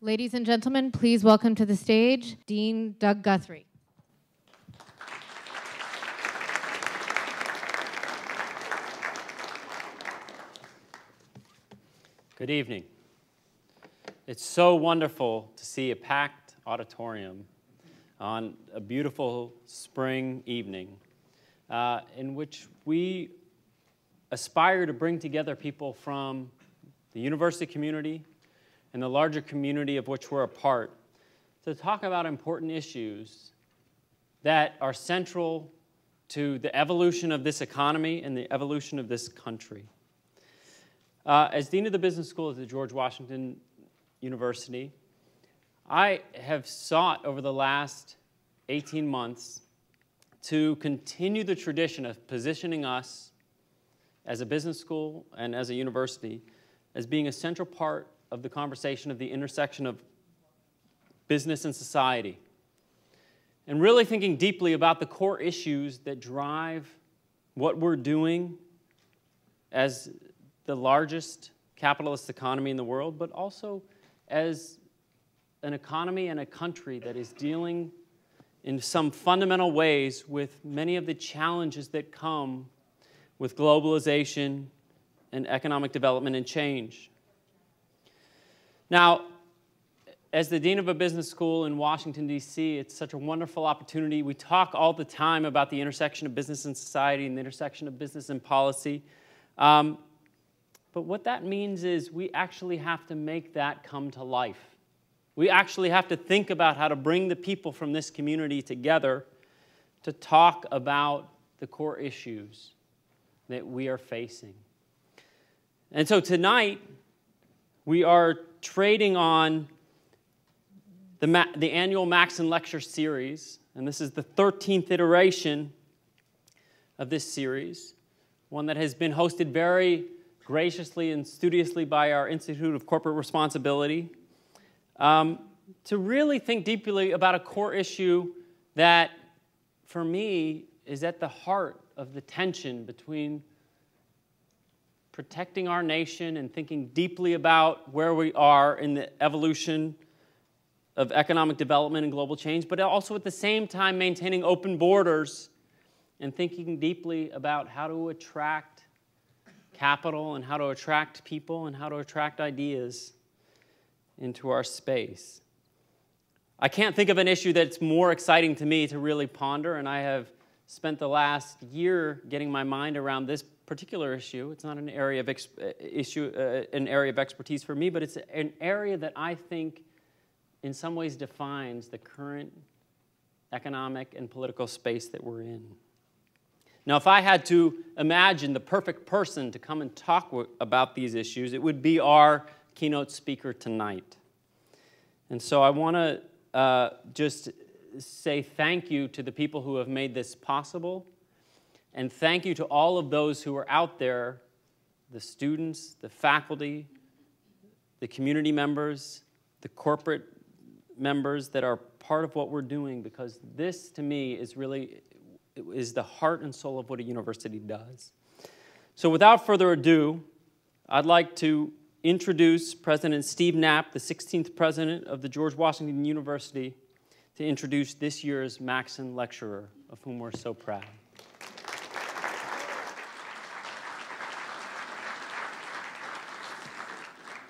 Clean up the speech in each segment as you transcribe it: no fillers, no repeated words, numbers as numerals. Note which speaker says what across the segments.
Speaker 1: Ladies and gentlemen, please welcome to the stage Dean Doug Guthrie.
Speaker 2: Good evening. It's so wonderful to see a packed auditorium on a beautiful spring evening in which we aspire to bring together people from the university community and the larger community of which we're a part to talk about important issues that are central to the evolution of this economy and the evolution of this country. As Dean of the Business School at the George Washington University, I have sought over the last 18 months to continue the tradition of positioning us as a business school and as a university as being a central part of the conversation of the intersection of business and society, and really thinking deeply about the core issues that drive what we're doing as the largest capitalist economy in the world, but also as an economy and a country that is dealing in some fundamental ways with many of the challenges that come with globalization and economic development and change. Now, as the Dean of a Business School in Washington, D.C., it's such a wonderful opportunity. We talk all the time about the intersection of business and society and the intersection of business and policy. But what that means is we actually have to make that come to life. We actually have to think about how to bring the people from this community together to talk about the core issues that we are facing. And so tonight, we are trading on the annual Maxon Lecture series, and this is the 13th iteration of this series, one that has been hosted very graciously and studiously by our Institute of Corporate Responsibility, to really think deeply about a core issue that, for me, is at the heart of the tension between protecting our nation and thinking deeply about where we are in the evolution of economic development and global change, but also at the same time maintaining open borders and thinking deeply about how to attract capital and how to attract people and how to attract ideas into our space. I can't think of an issue that's more exciting to me to really ponder, and I have spent the last year getting my mind around this particular issue. It's not an area of expertise for me, but it's an area that I think in some ways defines the current economic and political space that we're in. Now, if I had to imagine the perfect person to come and talk about these issues, it would be our keynote speaker tonight. And so I want to just say thank you to the people who have made this possible, and thank you to all of those who are out there, the students, the faculty, the community members, the corporate members that are part of what we're doing, because this, to me, is the heart and soul of what a university does. So without further ado, I'd like to introduce President Steve Knapp, the 16th president of the George Washington University, to introduce this year's Maxon Lecturer, of whom we're so proud.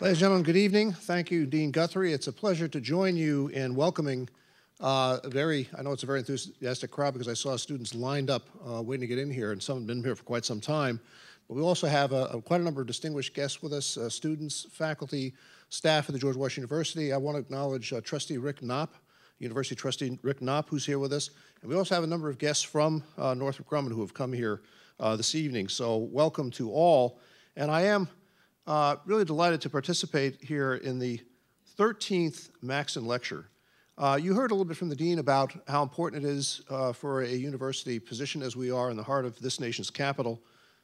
Speaker 3: Ladies and gentlemen, good evening. Thank you, Dean Guthrie. It's a pleasure to join you in welcoming I know it's a very enthusiastic crowd because I saw students lined up waiting to get in here, and some have been here for quite some time. But we also have quite a number of distinguished guests with us, students, faculty, staff at the George Washington University. I want to acknowledge Trustee Rick Knopp, University Trustee Rick Knopp, who's here with us. And we also have a number of guests from Northrop Grumman who have come here this evening. So welcome to all. And I am really delighted to participate here in the 13th Maxon Lecture. You heard a little bit from the Dean about how important it is for a university positioned as we are in the heart of this nation's capital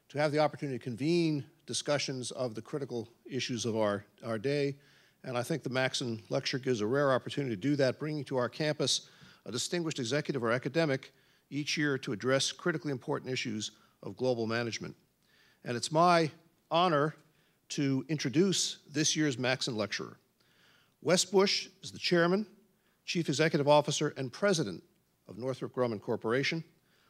Speaker 3: to have the opportunity to convene discussions of the critical issues of our day. And I think the Maxon Lecture gives a rare opportunity to do that, bringing to our campus a distinguished executive or academic each year to address critically important issues of global management. And it's my honor to introduce this year's Maxon Lecturer. Wes Bush is the Chairman, Chief Executive Officer, and President of Northrop Grumman Corporation,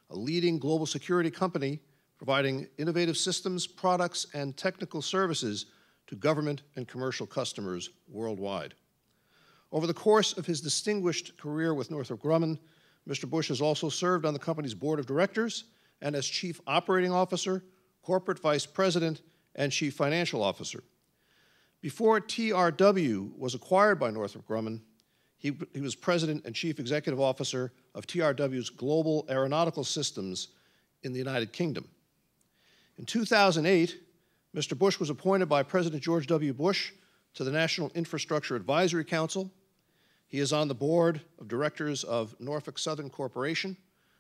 Speaker 3: a leading global security company providing innovative systems, products, and technical services to government and commercial customers worldwide. Over the course of his distinguished career with Northrop Grumman, Mr. Bush has also served on the company's board of directors and as Chief Operating Officer, Corporate Vice President, and Chief Financial Officer. Before TRW was acquired by Northrop Grumman, he was President and Chief Executive Officer of TRW's Global Aeronautical Systems in the United Kingdom. In 2008, Mr. Bush was appointed by President George W. Bush to the National Infrastructure Advisory Council. He is on the board of directors of Norfolk Southern Corporation,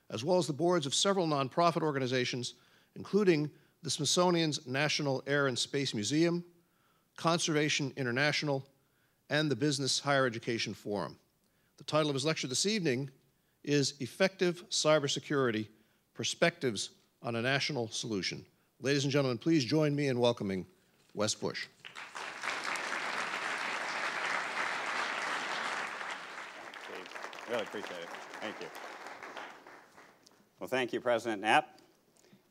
Speaker 3: as well as the boards of several nonprofit organizations, including the Smithsonian's National Air and Space Museum, Conservation International, and the Business Higher Education Forum. The title of his lecture this evening is Effective Cybersecurity, Perspectives on a National Solution. Ladies and gentlemen, please join me in welcoming Wes Bush.
Speaker 4: Really appreciate it. Thank you. Well, thank you, President Knapp,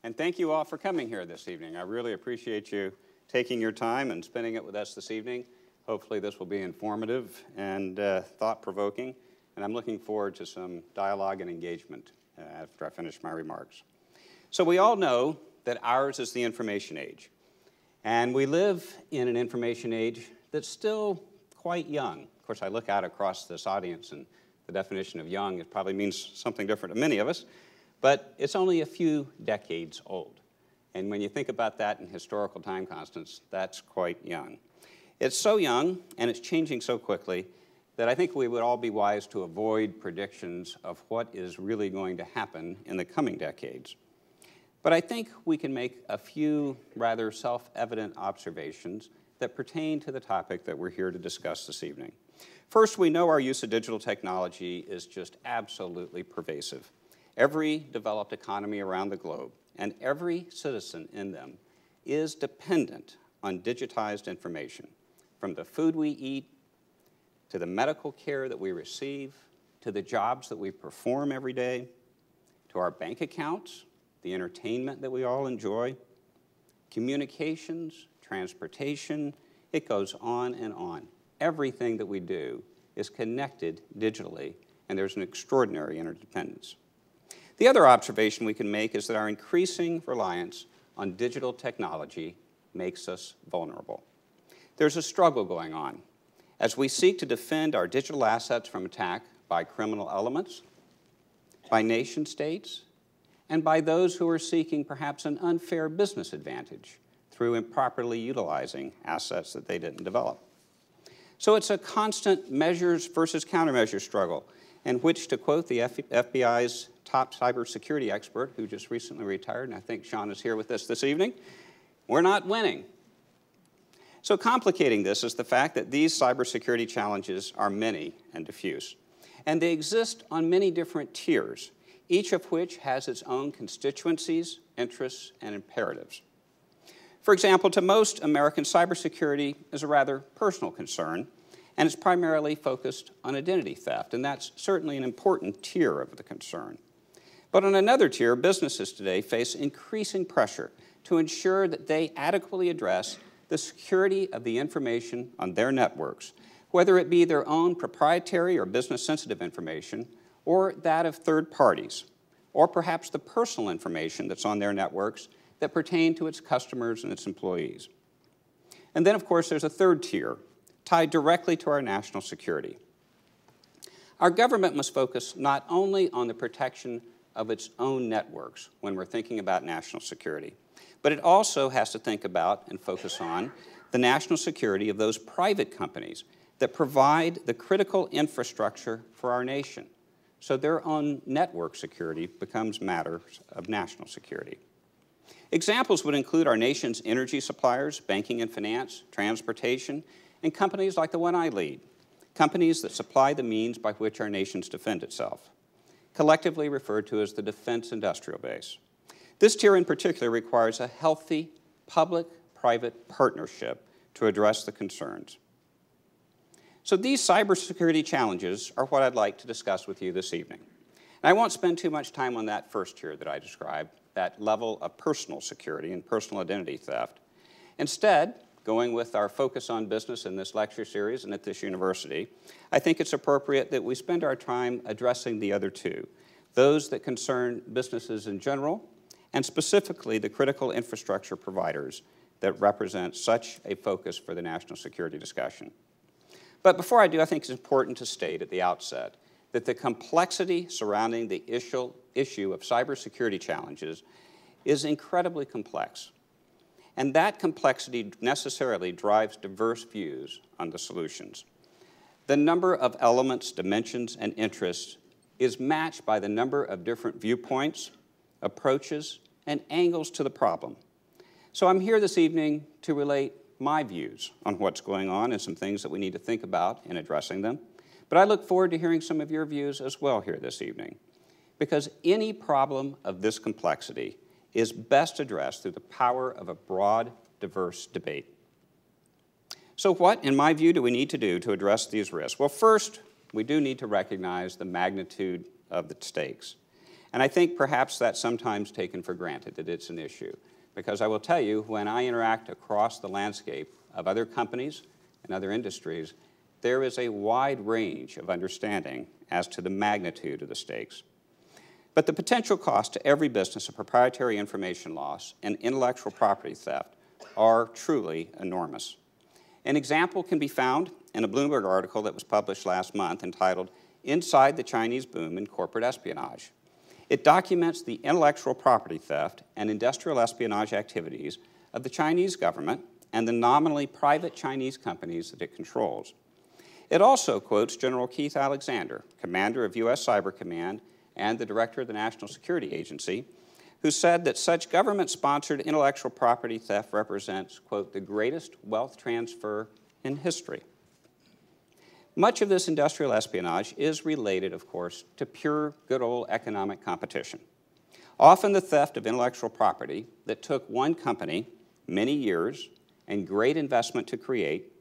Speaker 4: and thank you all for coming here this evening. I really appreciate you taking your time and spending it with us this evening. Hopefully this will be informative and thought-provoking, and I'm looking forward to some dialogue and engagement after I finish my remarks. So we all know that ours is the information age, and we live in an information age that's still quite young. Of course, I look out across this audience, and the definition of young, it probably means something different to many of us, but it's only a few decades old. And when you think about that in historical time constants, that's quite young. It's so young, and it's changing so quickly, that I think we would all be wise to avoid predictions of what is really going to happen in the coming decades. But I think we can make a few rather self-evident observations that pertain to the topic that we're here to discuss this evening. First, we know our use of digital technology is just absolutely pervasive. Every developed economy around the globe and every citizen in them is dependent on digitized information, from the food we eat, to the medical care that we receive, to the jobs that we perform every day, to our bank accounts, the entertainment that we all enjoy, communications, transportation, it goes on and on. Everything that we do is connected digitally, and there's an extraordinary interdependence. The other observation we can make is that our increasing reliance on digital technology makes us vulnerable. There's a struggle going on as we seek to defend our digital assets from attack by criminal elements, by nation states, and by those who are seeking perhaps an unfair business advantage through improperly utilizing assets that they didn't develop. So it's a constant measures versus countermeasures struggle in which, to quote the FBI's top cybersecurity expert, who just recently retired, and I think Sean is here with us this evening, we're not winning. So complicating this is the fact that these cybersecurity challenges are many and diffuse, and they exist on many different tiers, each of which has its own constituencies, interests, and imperatives. For example, to most Americans, cybersecurity is a rather personal concern, and it's primarily focused on identity theft, and that's certainly an important tier of the concern. But on another tier, businesses today face increasing pressure to ensure that they adequately address the security of the information on their networks, whether it be their own proprietary or business-sensitive information, or that of third parties, or perhaps the personal information that's on their networks that pertain to its customers and its employees. And then, of course, there's a third tier, tied directly to our national security. Our government must focus not only on the protection of its own networks when we're thinking about national security, but it also has to think about and focus on the national security of those private companies that provide the critical infrastructure for our nation. So their own network security becomes matters of national security. Examples would include our nation's energy suppliers, banking and finance, transportation, and companies like the one I lead, companies that supply the means by which our nations defend itself, collectively referred to as the defense industrial base. This tier in particular requires a healthy public-private partnership to address the concerns. So these cybersecurity challenges are what I'd like to discuss with you this evening. And I won't spend too much time on that first tier that I described, that level of personal security and personal identity theft. Instead, going with our focus on business in this lecture series and at this university, I think it's appropriate that we spend our time addressing the other two, those that concern businesses in general, and specifically the critical infrastructure providers that represent such a focus for the national security discussion. But before I do, I think it's important to state at the outset that the complexity surrounding the issue of cybersecurity challenges is incredibly complex. And that complexity necessarily drives diverse views on the solutions. The number of elements, dimensions, and interests is matched by the number of different viewpoints, approaches, and angles to the problem. So I'm here this evening to relate my views on what's going on and some things that we need to think about in addressing them. But I look forward to hearing some of your views as well here this evening, because any problem of this complexity is best addressed through the power of a broad, diverse debate. So what, in my view, do we need to do to address these risks? Well, first, we do need to recognize the magnitude of the stakes. And I think perhaps that's sometimes taken for granted that it's an issue, because I will tell you, when I interact across the landscape of other companies and other industries, there is a wide range of understanding as to the magnitude of the stakes. But the potential cost to every business of proprietary information loss and intellectual property theft are truly enormous. An example can be found in a Bloomberg article that was published last month entitled "Inside the Chinese Boom in Corporate Espionage." It documents the intellectual property theft and industrial espionage activities of the Chinese government and the nominally private Chinese companies that it controls. It also quotes General Keith Alexander, commander of U.S. Cyber Command and the director of the National Security Agency, who said that such government-sponsored intellectual property theft represents, quote, the greatest wealth transfer in history. Much of this industrial espionage is related, of course, to pure good old economic competition. Often the theft of intellectual property that took one company many years and great investment to create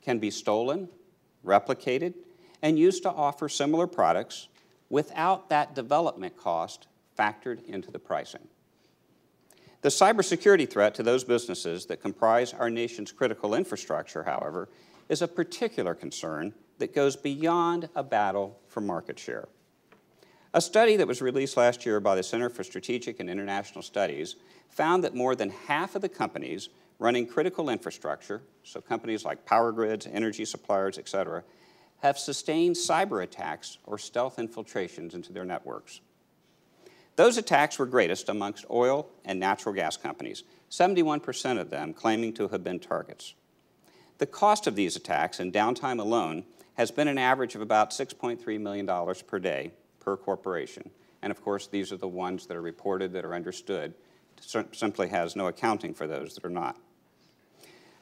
Speaker 4: can be stolen, replicated, and used to offer similar products without that development cost factored into the pricing. The cybersecurity threat to those businesses that comprise our nation's critical infrastructure, however, is a particular concern that goes beyond a battle for market share. A study that was released last year by the Center for Strategic and International Studies found that more than half of the companies running critical infrastructure, so companies like power grids, energy suppliers, et cetera, have sustained cyber attacks or stealth infiltrations into their networks. Those attacks were greatest amongst oil and natural gas companies, 71% of them claiming to have been targets. The cost of these attacks in downtime alone has been an average of about $6.3 million per day per corporation. And of course, these are the ones that are reported, that are understood. Simply has no accounting for those that are not.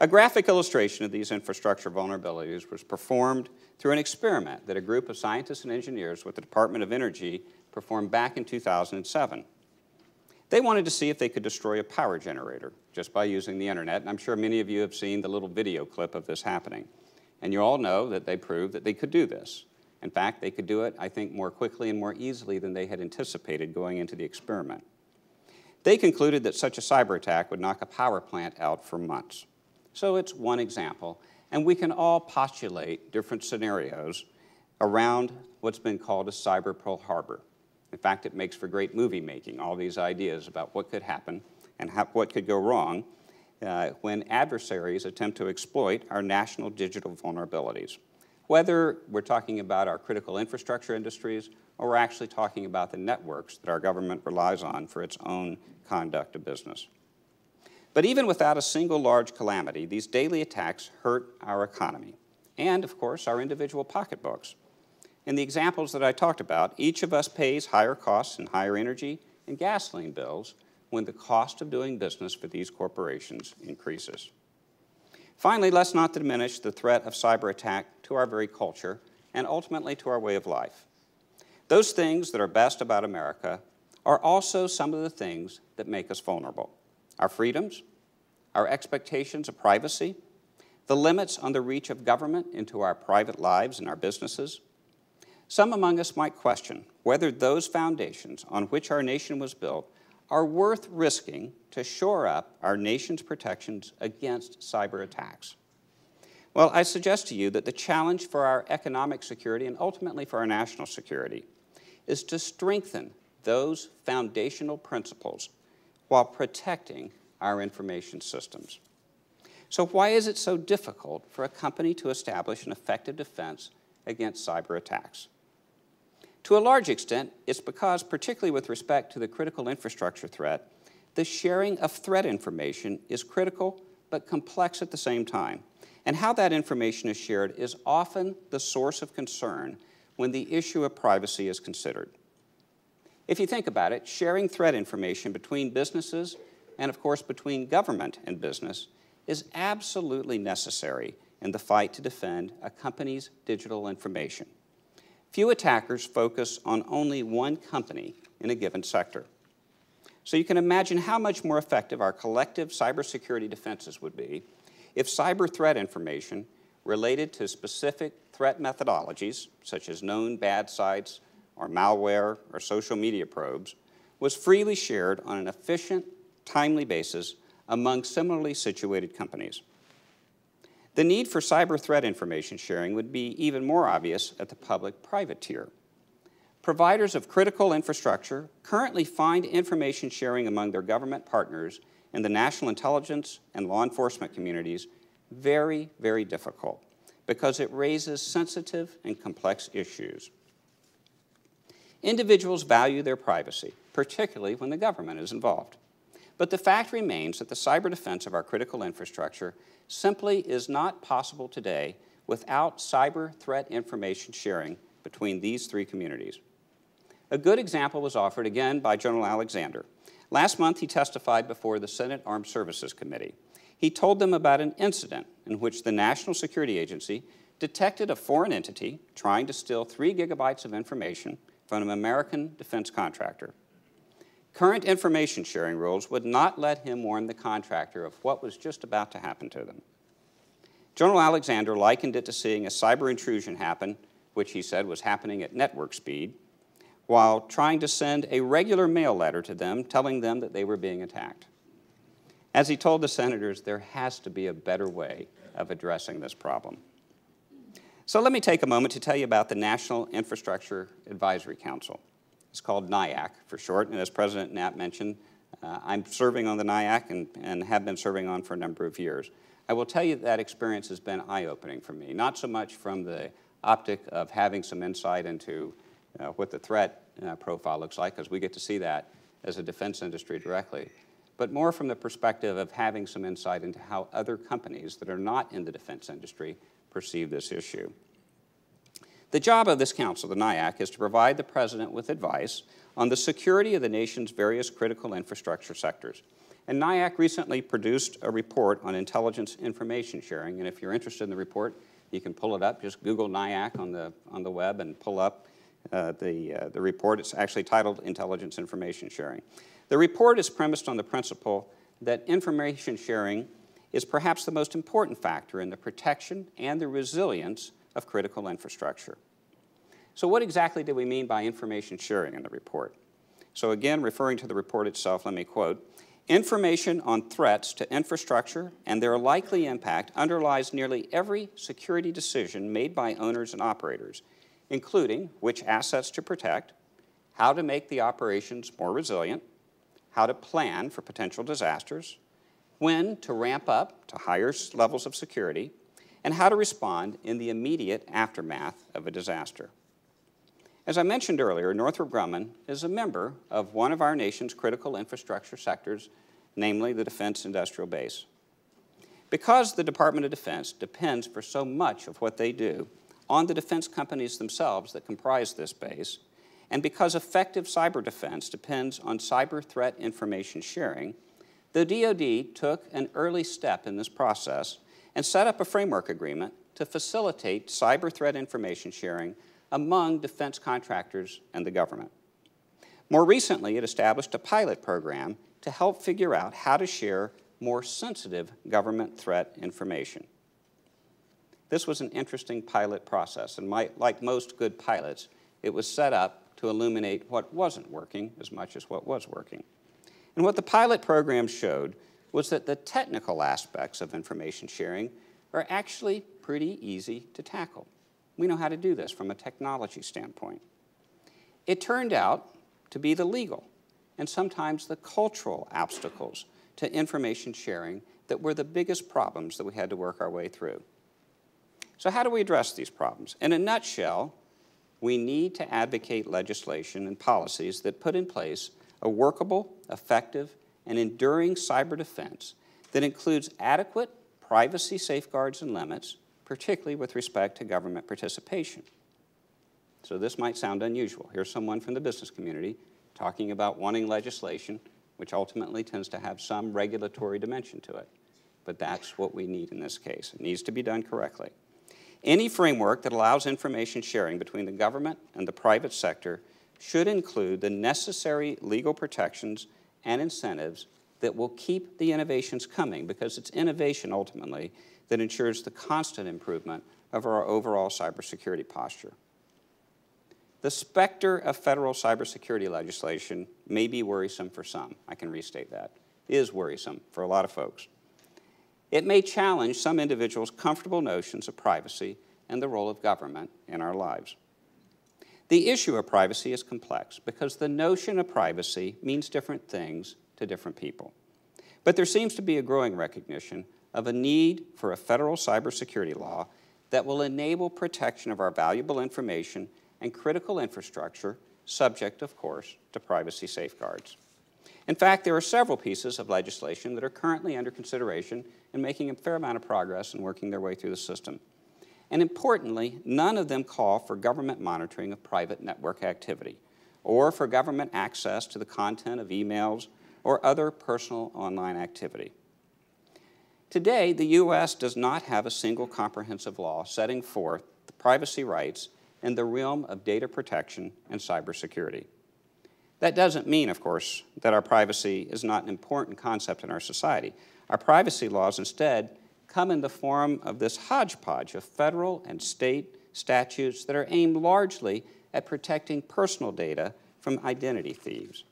Speaker 4: A graphic illustration of these infrastructure vulnerabilities was performed through an experiment that a group of scientists and engineers with the Department of Energy performed back in 2007. They wanted to see if they could destroy a power generator just by using the internet, and I'm sure many of you have seen the little video clip of this happening. And you all know that they proved that they could do this. In fact, they could do it, I think, more quickly and more easily than they had anticipated going into the experiment. They concluded that such a cyber attack would knock a power plant out for months. So it's one example, and we can all postulate different scenarios around what's been called a cyber Pearl Harbor. In fact, it makes for great movie making, all these ideas about what could happen and what could go wrong when adversaries attempt to exploit our national digital vulnerabilities. Whether we're talking about our critical infrastructure industries or we're actually talking about the networks that our government relies on for its own conduct of business. But even without a single large calamity, these daily attacks hurt our economy and, of course, our individual pocketbooks. In the examples that I talked about, each of us pays higher costs and higher energy and gasoline bills when the cost of doing business for these corporations increases. Finally, let's not diminish the threat of cyber attack to our very culture and ultimately to our way of life. Those things that are best about America are also some of the things that make us vulnerable. Our freedoms, our expectations of privacy, the limits on the reach of government into our private lives and our businesses. Some among us might question whether those foundations on which our nation was built are worth risking to shore up our nation's protections against cyber attacks. Well, I suggest to you that the challenge for our economic security and ultimately for our national security is to strengthen those foundational principles while protecting our information systems. So why is it so difficult for a company to establish an effective defense against cyber attacks? To a large extent, it's because, particularly with respect to the critical infrastructure threat, the sharing of threat information is critical but complex at the same time. And how that information is shared is often the source of concern when the issue of privacy is considered. If you think about it, sharing threat information between businesses and, of course, between government and business is absolutely necessary in the fight to defend a company's digital information. Few attackers focus on only one company in a given sector. So you can imagine how much more effective our collective cybersecurity defenses would be if cyber threat information related to specific threat methodologies, such as known bad sites or malware or social media probes, was freely shared on an efficient, timely basis among similarly situated companies. The need for cyber threat information sharing would be even more obvious at the public-private tier. Providers of critical infrastructure currently find information sharing among their government partners in the national intelligence and law enforcement communities very, very difficult because it raises sensitive and complex issues. Individuals value their privacy, particularly when the government is involved. But the fact remains that the cyber defense of our critical infrastructure simply is not possible today without cyber threat information sharing between these three communities. A good example was offered again by General Alexander. Last month, he testified before the Senate Armed Services Committee. He told them about an incident in which the National Security Agency detected a foreign entity trying to steal 3 gigabytes of information from an American defense contractor. Current information sharing rules would not let him warn the contractor of what was just about to happen to them. General Alexander likened it to seeing a cyber intrusion happen, which he said was happening at network speed, while trying to send a regular mail letter to them telling them that they were being attacked. As he told the senators, there has to be a better way of addressing this problem. So let me take a moment to tell you about the National Infrastructure Advisory Council. It's called NIAC for short, and as President Knapp mentioned, I'm serving on the NIAC and have been serving on for a number of years. I will tell you that experience has been eye-opening for me, not so much from the optic of having some insight into what the threat profile looks like, because we get to see that as a defense industry directly, but more from the perspective of having some insight into how other companies that are not in the defense industry perceive this issue. The job of this council, the NIAC, is to provide the President with advice on the security of the nation's various critical infrastructure sectors. And NIAC recently produced a report on intelligence information sharing, and if you're interested in the report, you can pull it up. Just Google NIAC on the web and pull up the report. It's actually titled Intelligence Information Sharing. The report is premised on the principle that information sharing is perhaps the most important factor in the protection and the resilience of critical infrastructure. So what exactly do we mean by information sharing in the report? So again, referring to the report itself, let me quote, "Information on threats to infrastructure and their likely impact underlies nearly every security decision made by owners and operators, including which assets to protect, how to make the operations more resilient, how to plan for potential disasters, when to ramp up to higher levels of security, and how to respond in the immediate aftermath of a disaster." As I mentioned earlier, Northrop Grumman is a member of one of our nation's critical infrastructure sectors, namely the defense industrial base. Because the Department of Defense depends for so much of what they do on the defense companies themselves that comprise this base, and because effective cyber defense depends on cyber threat information sharing, the DoD took an early step in this process and set up a framework agreement to facilitate cyber threat information sharing among defense contractors and the government. More recently, it established a pilot program to help figure out how to share more sensitive government threat information. This was an interesting pilot process, and like most good pilots, it was set up to illuminate what wasn't working as much as what was working. And what the pilot program showed was that the technical aspects of information sharing are actually pretty easy to tackle. We know how to do this from a technology standpoint. It turned out to be the legal and sometimes the cultural obstacles to information sharing that were the biggest problems that we had to work our way through. So how do we address these problems? In a nutshell, we need to advocate legislation and policies that put in place a workable, effective, and enduring cyber defense that includes adequate privacy safeguards and limits, particularly with respect to government participation. So this might sound unusual. Here's someone from the business community talking about wanting legislation, which ultimately tends to have some regulatory dimension to it. But that's what we need in this case. It needs to be done correctly. Any framework that allows information sharing between the government and the private sector should include the necessary legal protections and incentives that will keep the innovations coming, because it's innovation ultimately that ensures the constant improvement of our overall cybersecurity posture. The specter of federal cybersecurity legislation may be worrisome for some. I can restate that. It is worrisome for a lot of folks. It may challenge some individuals' comfortable notions of privacy and the role of government in our lives. The issue of privacy is complex because the notion of privacy means different things to different people. But there seems to be a growing recognition of a need for a federal cybersecurity law that will enable protection of our valuable information and critical infrastructure, subject, of course, to privacy safeguards. In fact, there are several pieces of legislation that are currently under consideration and making a fair amount of progress and working their way through the system. And importantly, none of them call for government monitoring of private network activity or for government access to the content of emails or other personal online activity. Today, the U.S. does not have a single comprehensive law setting forth the privacy rights in the realm of data protection and cybersecurity. That doesn't mean, of course, that our privacy is not an important concept in our society. Our privacy laws instead come in the form of this hodgepodge of federal and state statutes that are aimed largely at protecting personal data from identity thieves.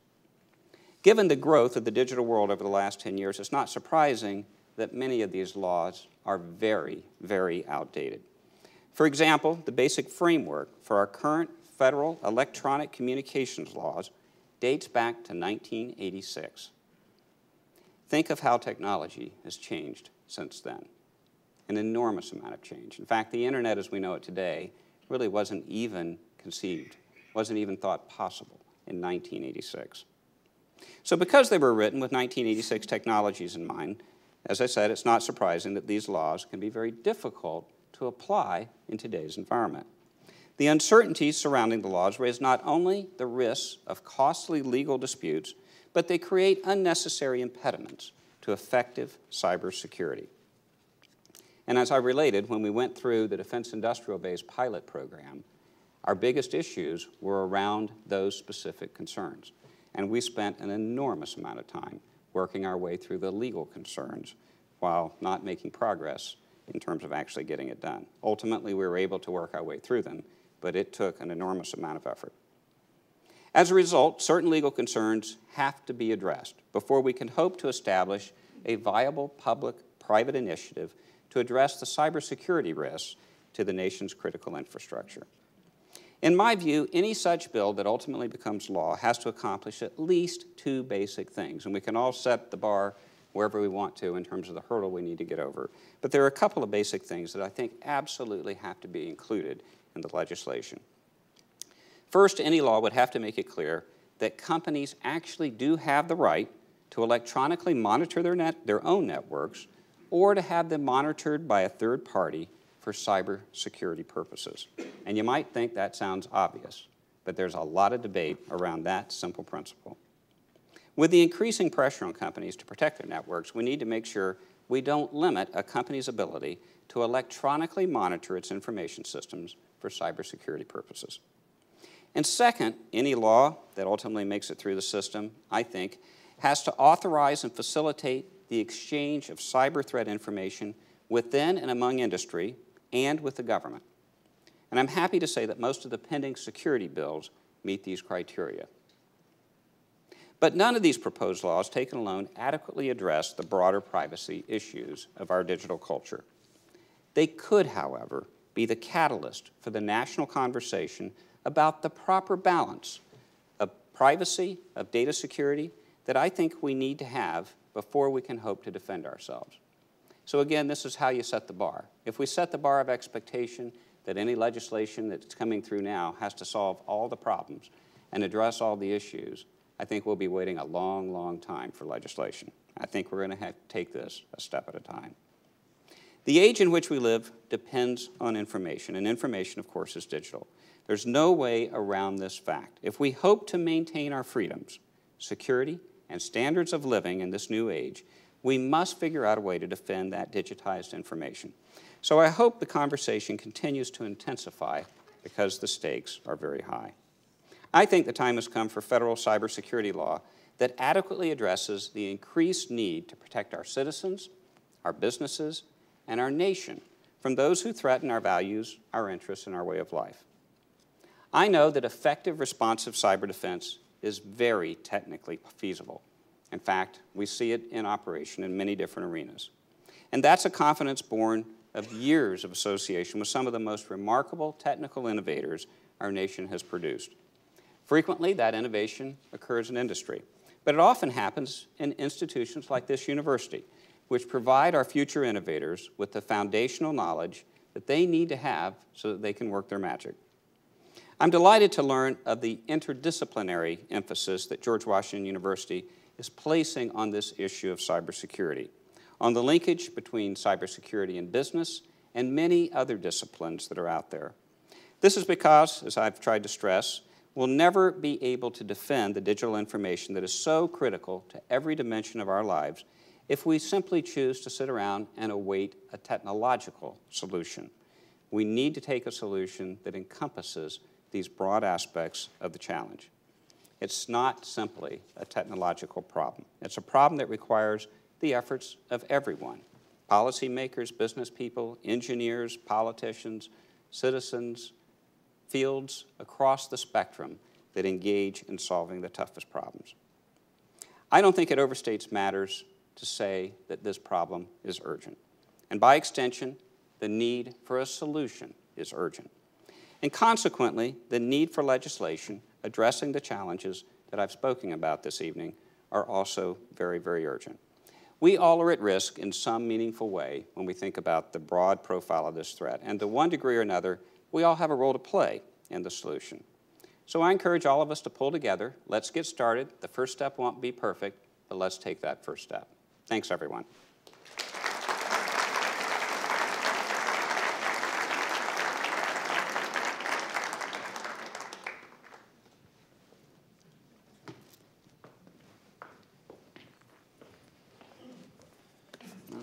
Speaker 4: Given the growth of the digital world over the last 10 years, it's not surprising that many of these laws are very, very outdated. For example, the basic framework for our current federal electronic communications laws dates back to 1986. Think of how technology has changed since then. An enormous amount of change. In fact, the internet as we know it today really wasn't even conceived, wasn't even thought possible in 1986. So because they were written with 1986 technologies in mind, as I said, it's not surprising that these laws can be very difficult to apply in today's environment. The uncertainties surrounding the laws raise not only the risks of costly legal disputes, but they create unnecessary impediments to effective cybersecurity. And as I related, when we went through the Defense Industrial Base pilot program, our biggest issues were around those specific concerns. And we spent an enormous amount of time working our way through the legal concerns while not making progress in terms of actually getting it done. Ultimately, we were able to work our way through them, but it took an enormous amount of effort. As a result, certain legal concerns have to be addressed before we can hope to establish a viable public-private initiative to address the cybersecurity risks to the nation's critical infrastructure. In my view, any such bill that ultimately becomes law has to accomplish at least two basic things, and we can all set the bar wherever we want to in terms of the hurdle we need to get over. But there are a couple of basic things that I think absolutely have to be included in the legislation. First, any law would have to make it clear that companies actually do have the right to electronically monitor their own networks or to have them monitored by a third party for cybersecurity purposes. And you might think that sounds obvious, but there's a lot of debate around that simple principle. With the increasing pressure on companies to protect their networks, we need to make sure we don't limit a company's ability to electronically monitor its information systems for cybersecurity purposes. And second, any law that ultimately makes it through the system, I think, has to authorize and facilitate the exchange of cyber threat information within and among industry and with the government. And I'm happy to say that most of the pending security bills meet these criteria. But none of these proposed laws, taken alone, adequately address the broader privacy issues of our digital culture. They could, however, be the catalyst for the national conversation about the proper balance of privacy, of data security, that I think we need to have before we can hope to defend ourselves. So again, this is how you set the bar. If we set the bar of expectation that any legislation that's coming through now has to solve all the problems and address all the issues, I think we'll be waiting a long, long time for legislation. I think we're going to have to take this a step at a time. The age in which we live depends on information, and information, of course, is digital. There's no way around this fact. If we hope to maintain our freedoms, security, and standards of living in this new age, we must figure out a way to defend that digitized information. So I hope the conversation continues to intensify because the stakes are very high. I think the time has come for federal cybersecurity law that adequately addresses the increased need to protect our citizens, our businesses, and our nation from those who threaten our values, our interests, and our way of life. I know that effective responsive cyber defense is very technically feasible. In fact, we see it in operation in many different arenas. And that's a confidence born of years of association with some of the most remarkable technical innovators our nation has produced. Frequently, that innovation occurs in industry, but it often happens in institutions like this university, which provide our future innovators with the foundational knowledge that they need to have so that they can work their magic. I'm delighted to learn of the interdisciplinary emphasis that George Washington University is placing on this issue of cybersecurity, on the linkage between cybersecurity and business and many other disciplines that are out there. This is because, as I've tried to stress, we'll never be able to defend the digital information that is so critical to every dimension of our lives if we simply choose to sit around and await a technological solution. We need to take a solution that encompasses these broad aspects of the challenge. It's not simply a technological problem. It's a problem that requires the efforts of everyone: policymakers, business people, engineers, politicians, citizens, fields across the spectrum that engage in solving the toughest problems. I don't think it overstates matters to say that this problem is urgent. And by extension, the need for a solution is urgent. And consequently, the need for legislation addressing the challenges that I've spoken about this evening are also very, very urgent. We all are at risk in some meaningful way when we think about the broad profile of this threat. And to one degree or another, we all have a role to play in the solution. So I encourage all of us to pull together. Let's get started. The first step won't be perfect, but let's take that first step. Thanks, everyone.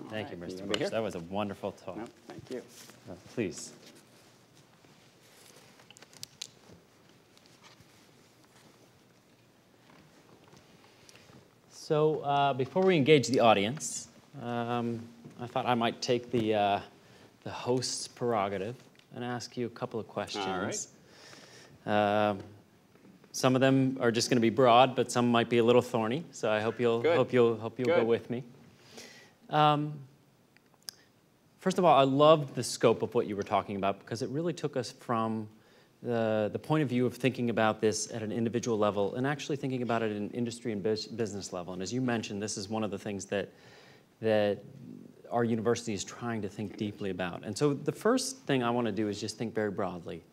Speaker 2: Thank you, Mr. Bush. That was a wonderful talk.
Speaker 4: No, thank you.
Speaker 2: Please. So before we engage the audience, I thought I might take the host's prerogative and ask you a couple of questions.
Speaker 4: All right.
Speaker 2: Some of them are just going to be broad, but some might be a little thorny. So I hope you'll go with me. First of all, I loved the scope of what you were talking about because it really took us from the point of view of thinking about this at an individual level and actually thinking about it at an industry and business level. And as you mentioned, this is one of the things that our university is trying to think deeply about. And so the first thing I want to do is just think very broadly.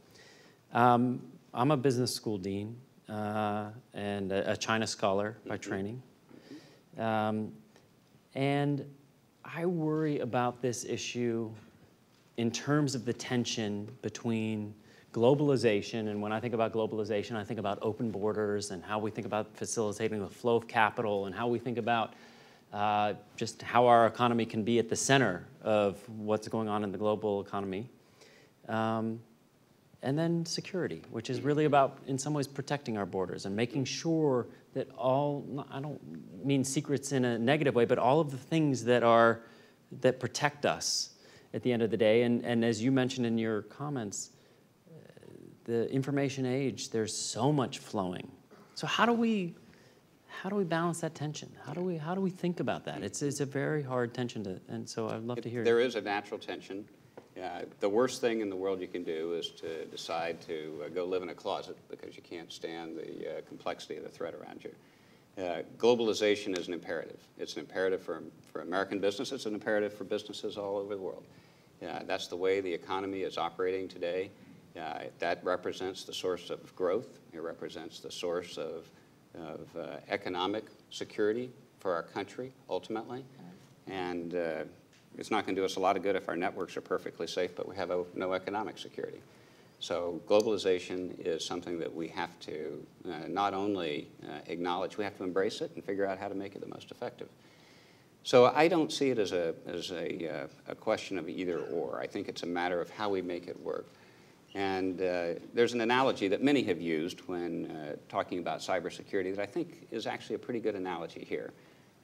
Speaker 2: I'm a business school dean and a China scholar by training. And I worry about this issue in terms of the tension between globalization, and when I think about globalization, I think about open borders and how we think about facilitating the flow of capital and how we think about just how our economy can be at the center of what's going on in the global economy. And then security, which is really about, in some ways, protecting our borders and making sure that I don't mean secrets in a negative way, but all of the things that protect us at the end of the day. And as you mentioned in your comments, the information age, there's so much flowing. So how do we balance that tension? How do we think about that? It's a very hard tension to, and so I'd love to hear.
Speaker 4: There is a natural tension. The worst thing in the world you can do is to decide to go live in a closet because you can't stand the complexity of the threat around you. Globalization is an imperative. It's an imperative for American business. It's an imperative for businesses all over the world. That's the way the economy is operating today. That represents the source of growth. It represents the source of economic security for our country, ultimately. And it's not going to do us a lot of good if our networks are perfectly safe, but we have no economic security. So globalization is something that we have to not only acknowledge, we have to embrace it and figure out how to make it the most effective. So I don't see it as a question of either or. I think it's a matter of how we make it work. And there's an analogy that many have used when talking about cybersecurity that I think is actually a pretty good analogy here.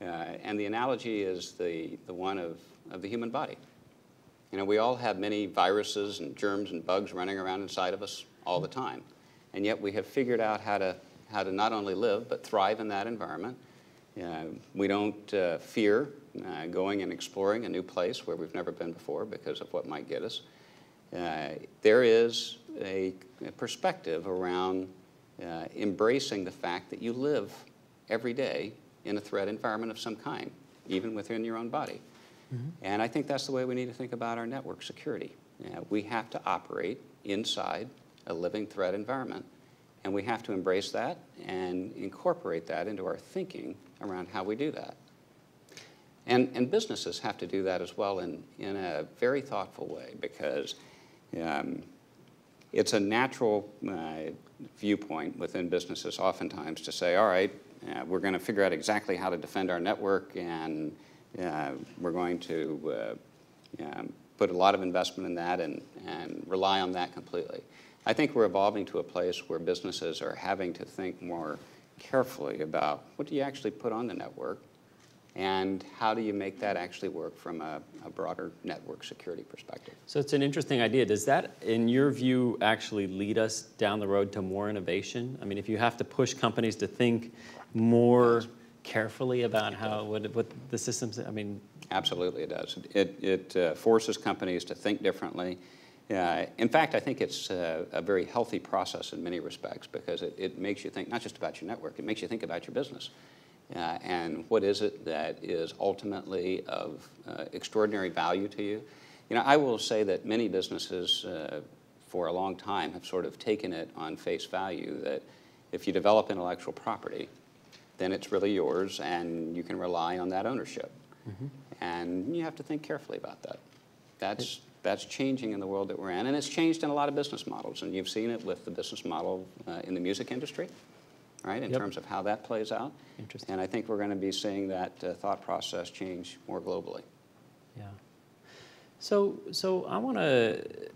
Speaker 4: And the analogy is the one of the human body. You know, we all have many viruses and germs and bugs running around inside of us all the time. And yet we have figured out how to not only live, but thrive in that environment. We don't fear going and exploring a new place where we've never been before because of what might get us. There is a perspective around embracing the fact that you live every day in a threat environment of some kind, even within your own body. Mm-hmm. And I think that's the way we need to think about our network security. We have to operate inside a living threat environment, and we have to embrace that and incorporate that into our thinking around how we do that. And businesses have to do that as well in a very thoughtful way, because it's a natural viewpoint within businesses oftentimes to say, all right, we're going to figure out exactly how to defend our network, and we're going to put a lot of investment in that and rely on that completely. I think we're evolving to a place where businesses are having to think more carefully about what do you actually put on the network, and how do you make that actually work from a broader network security perspective.
Speaker 2: So it's an interesting idea. Does that, in your view, actually lead us down the road to more innovation? I mean, if you have to push companies to think more carefully about what the systems, I mean.
Speaker 4: Absolutely it does. It forces companies to think differently. In fact, I think it's a very healthy process in many respects, because it makes you think not just about your network, it makes you think about your business. And what is it that is ultimately of extraordinary value to you? You know, I will say that many businesses for a long time have sort of taken it on face value that if you develop intellectual property, then it's really yours and you can rely on that ownership. Mm-hmm. And you have to think carefully about that. That's changing in the world that we're in, and it's changed in a lot of business models, and you've seen it with the business model in the music industry, right, in terms of how that plays out.
Speaker 2: Interesting.
Speaker 4: And I think we're going to be seeing that thought process change more globally.
Speaker 2: Yeah. So I want to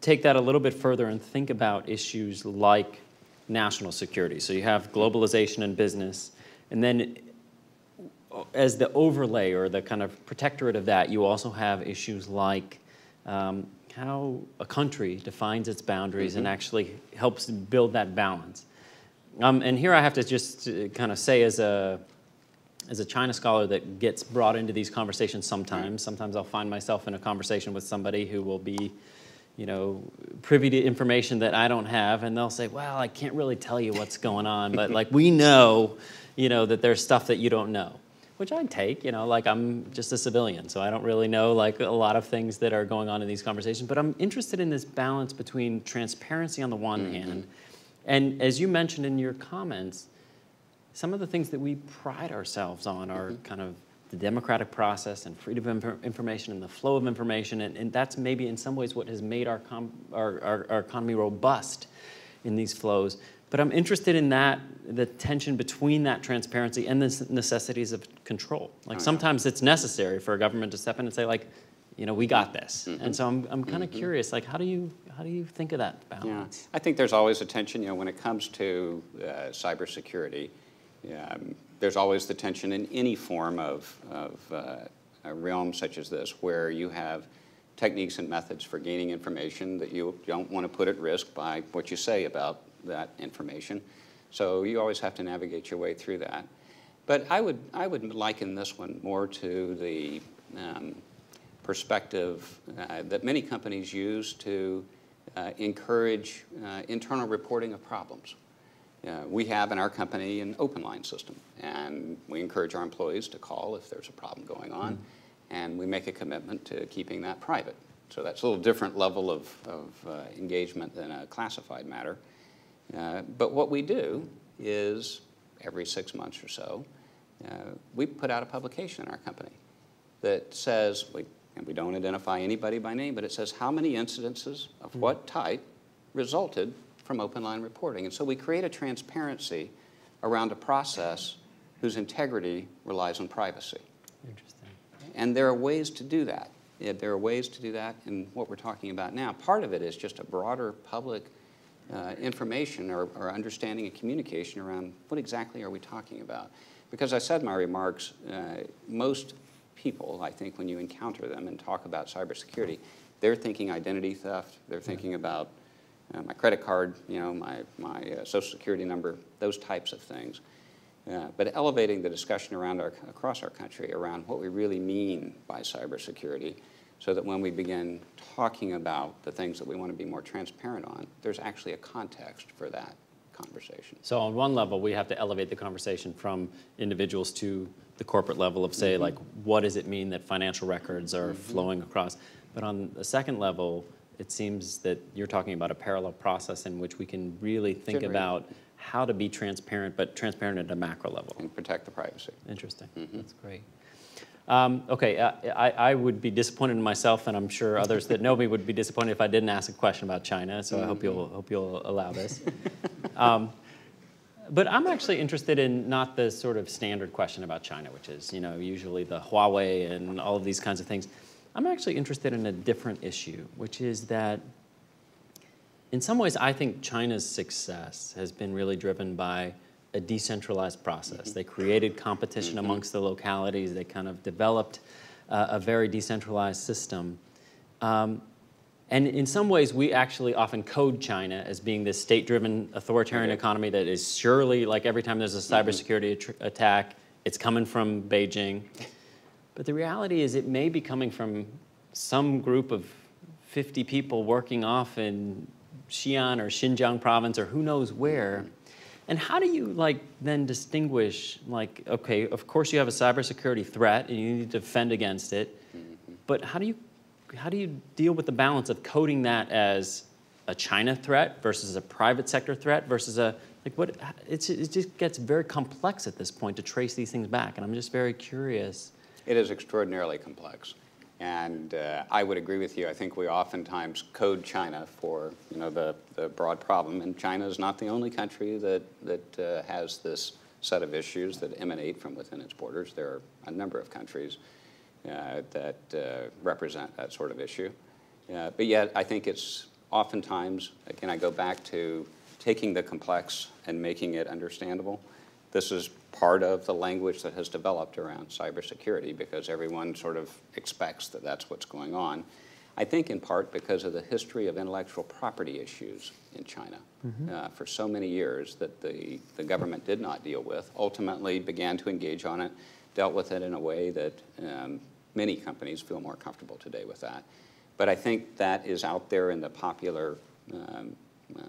Speaker 2: take that a little bit further and think about issues like national security. So you have globalization in business, and then as the overlay or the kind of protectorate of that, you also have issues like how a country defines its boundaries mm-hmm. and actually helps build that balance. And here I have to just kind of say, as a China scholar that gets brought into these conversations sometimes I'll find myself in a conversation with somebody who will be, you know, privy to information that I don't have, and they'll say, well, I can't really tell you what's going on, but like we know, you know, that there's stuff that you don't know, which I take, you know, like I'm just a civilian, so I don't really know like a lot of things that are going on in these conversations, but I'm interested in this balance between transparency on the one mm-hmm. hand, and as you mentioned in your comments, some of the things that we pride ourselves on are mm-hmm. kind of the democratic process and freedom of information and the flow of information, and that's maybe in some ways what has made our economy robust in these flows. But I'm interested in that, the tension between that transparency and the necessities of control. Like sometimes it's necessary for a government to step in and say, like, you know, we got this. Mm-hmm. And so I'm kind of mm-hmm. curious, like, how do you think of that balance?
Speaker 4: Yeah. I think there's always a tension, you know, when it comes to cybersecurity. There's always the tension in any form of a realm such as this, where you have techniques and methods for gaining information that you don't want to put at risk by what you say about that information. So you always have to navigate your way through that. But I would liken this one more to the perspective that many companies use to encourage internal reporting of problems. We have in our company an open line system, and we encourage our employees to call if there's a problem going on, and we make a commitment to keeping that private. So that's a little different level of engagement than a classified matter. But what we do is every 6 months or so, we put out a publication in our company that says, and we don't identify anybody by name, but it says how many incidences of what type resulted from open line reporting. And so we create a transparency around a process whose integrity relies on privacy.
Speaker 2: Interesting.
Speaker 4: And there are ways to do that. There are ways to do that in what we're talking about now. Part of it is just a broader public information or understanding and communication around what exactly are we talking about. Because I said in my remarks, most people, I think, when you encounter them and talk about cybersecurity, they're thinking identity theft, they're thinking about my credit card, my social security number, those types of things. But elevating the discussion across our country around what we really mean by cybersecurity, so that when we begin talking about the things that we want to be more transparent on, there's actually a context for that conversation.
Speaker 2: So on one level, we have to elevate the conversation from individuals to the corporate level of, say, like, what does it mean that financial records are flowing across? But on the second level, it seems that you're talking about a parallel process in which we can really think about how to be transparent, but transparent at a macro level.
Speaker 4: And protect the privacy.
Speaker 2: Interesting. That's great. Okay, I would be disappointed in myself, and I'm sure others that know me would be disappointed if I didn't ask a question about China, so I hope you'll allow this. But I'm actually interested in not the sort of standard question about China, which is, usually the Huawei and all of these kinds of things. I'm actually interested in a different issue, which is that in some ways I think China's success has been really driven by a decentralized process. They created competition amongst the localities. They kind of developed a very decentralized system. And in some ways, we actually often code China as being this state-driven authoritarian economy that is surely, like every time there's a cybersecurity attack, it's coming from Beijing. But the reality is it may be coming from some group of 50 people working off in Xi'an or Xinjiang province or who knows where. And how do you then distinguish, okay, of course you have a cybersecurity threat and you need to defend against it, but how do you deal with the balance of coding that as a China threat versus a private sector threat versus it just gets very complex at this point to trace these things back, and I'm just very curious.
Speaker 4: It is extraordinarily complex. And I would agree with you. I think we oftentimes code China for the broad problem. And China is not the only country that has this set of issues that emanate from within its borders. There are a number of countries that represent that sort of issue. But yet I think it's oftentimes, again, I go back to taking the complex and making it understandable. This is part of the language that has developed around cybersecurity because everyone sort of expects that that's what's going on. I think in part because of the history of intellectual property issues in China for so many years that the government did not deal with, ultimately began to engage on it, dealt with it in a way that many companies feel more comfortable today with that. But I think that is out there in the popular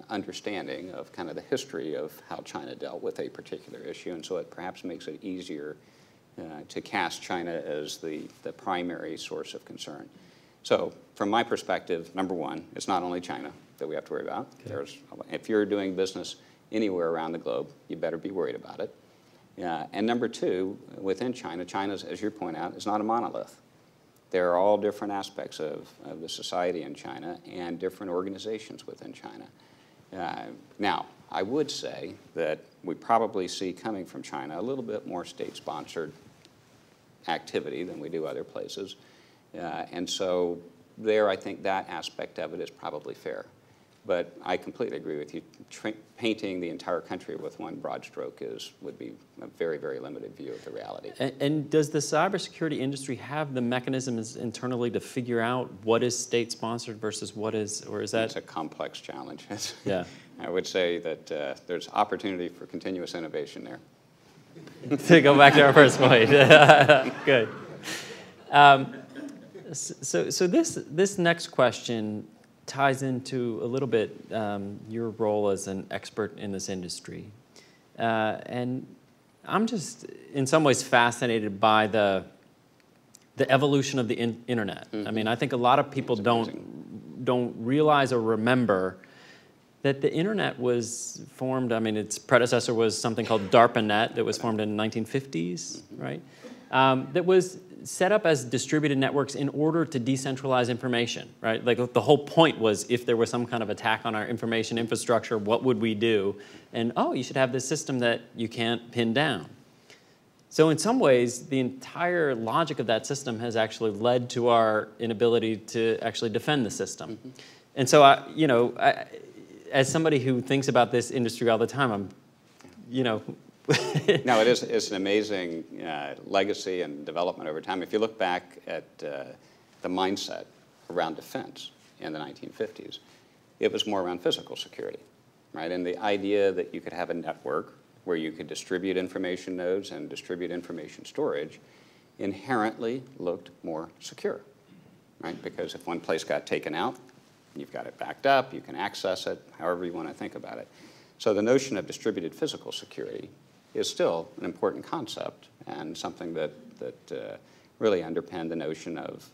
Speaker 4: understanding of kind of the history of how China dealt with a particular issue, and so it perhaps makes it easier to cast China as the primary source of concern. So from my perspective, number one, it's not only China that we have to worry about. Okay. If you're doing business anywhere around the globe, you better be worried about it. And number two, within China, China's, as you point out, is not a monolith. There are all different aspects of the society in China and different organizations within China. Now, I would say that we probably see coming from China a little bit more state-sponsored activity than we do other places. And so there, I think that aspect of it is probably fair. But I completely agree with you. Painting the entire country with one broad stroke would be a very, very limited view of the reality.
Speaker 2: And does the cybersecurity industry have the mechanisms internally to figure out what is state-sponsored versus what is, or is that?
Speaker 4: It's a complex challenge.
Speaker 2: Yeah.
Speaker 4: I would say that there's opportunity for continuous innovation there.
Speaker 2: To go back to our first point. Good. So this next question ties into a little bit your role as an expert in this industry. And I'm just, in some ways, fascinated by the evolution of the internet.
Speaker 4: Mm-hmm.
Speaker 2: I mean, I think a lot of people don't realize or remember that the internet was formed. I mean, its predecessor was something called DARPANET that was formed in the 1950s, right? That was set up as distributed networks in order to decentralize information, right? Like the whole point was if there was some kind of attack on our information infrastructure, what would we do? And oh, you should have this system that you can't pin down. So in some ways, the entire logic of that system has actually led to our inability to actually defend the system. Mm-hmm. And so, as somebody who thinks about this industry all the time, I'm.
Speaker 4: No, it's an amazing legacy and development over time. If you look back at the mindset around defense in the 1950s, it was more around physical security, right? And the idea that you could have a network where you could distribute information nodes and distribute information storage inherently looked more secure, right? Because if one place got taken out, you've got it backed up, you can access it, however you want to think about it. So the notion of distributed physical security is still an important concept and something that really underpinned the notion of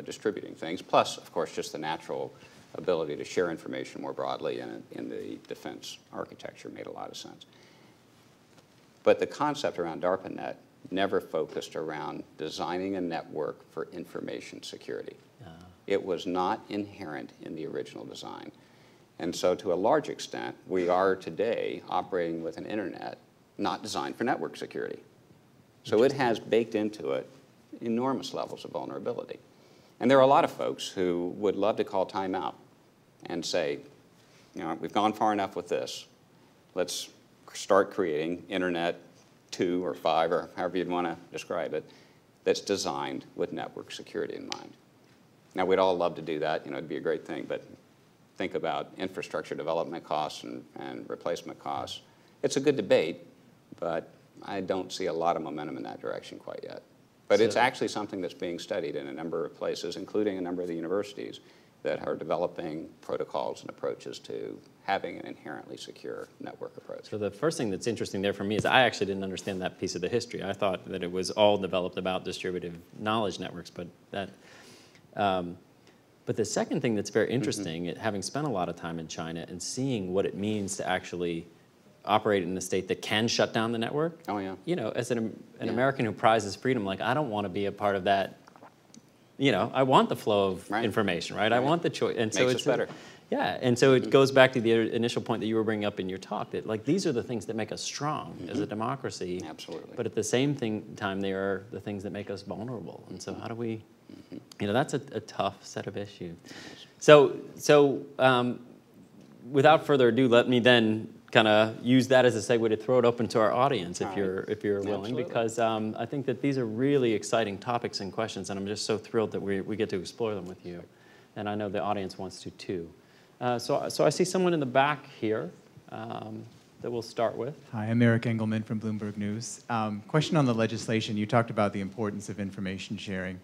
Speaker 4: distributing things, plus, of course, just the natural ability to share information more broadly in the defense architecture made a lot of sense. But the concept around DARPANET never focused around designing a network for information security. It was not inherent in the original design. And so to a large extent, we are today operating with an internet not designed for network security. So it has baked into it enormous levels of vulnerability. And there are a lot of folks who would love to call time out and say, we've gone far enough with this. Let's start creating Internet 2 or 5 or however you'd want to describe it that's designed with network security in mind. Now, we'd all love to do that. It'd be a great thing, but think about infrastructure development costs and replacement costs. It's a good debate, but I don't see a lot of momentum in that direction quite yet. But it's actually something that's being studied in a number of places, including a number of the universities that are developing protocols and approaches to having an inherently secure network approach.
Speaker 2: So the first thing that's interesting there for me is I actually didn't understand that piece of the history. I thought that it was all developed about distributed knowledge networks, but that. But the second thing that's very interesting, having spent a lot of time in China and seeing what it means to actually operate in a state that can shut down the network.
Speaker 4: Oh, yeah.
Speaker 2: As an American who prizes freedom, like, I don't want to be a part of that. I want the flow of information, right? I want the choice. And so
Speaker 4: it's better.
Speaker 2: Yeah, and so it goes back to the initial point that you were bringing up in your talk, that like these are the things that make us strong as a democracy.
Speaker 4: Absolutely.
Speaker 2: But at the same time, they are the things that make us vulnerable. And so how do we, that's a tough set of issues. So without further ado, let me then kind of use that as a segue to throw it open to our audience, if you're willing,
Speaker 4: Absolutely.
Speaker 2: because I think that these are really exciting topics and questions, and I'm just so thrilled that we get to explore them with you, and I know the audience wants to too. So I see someone in the back here that we'll start with.
Speaker 5: Hi, I'm Eric Engelman from Bloomberg News. Question on the legislation. You talked about the importance of information sharing.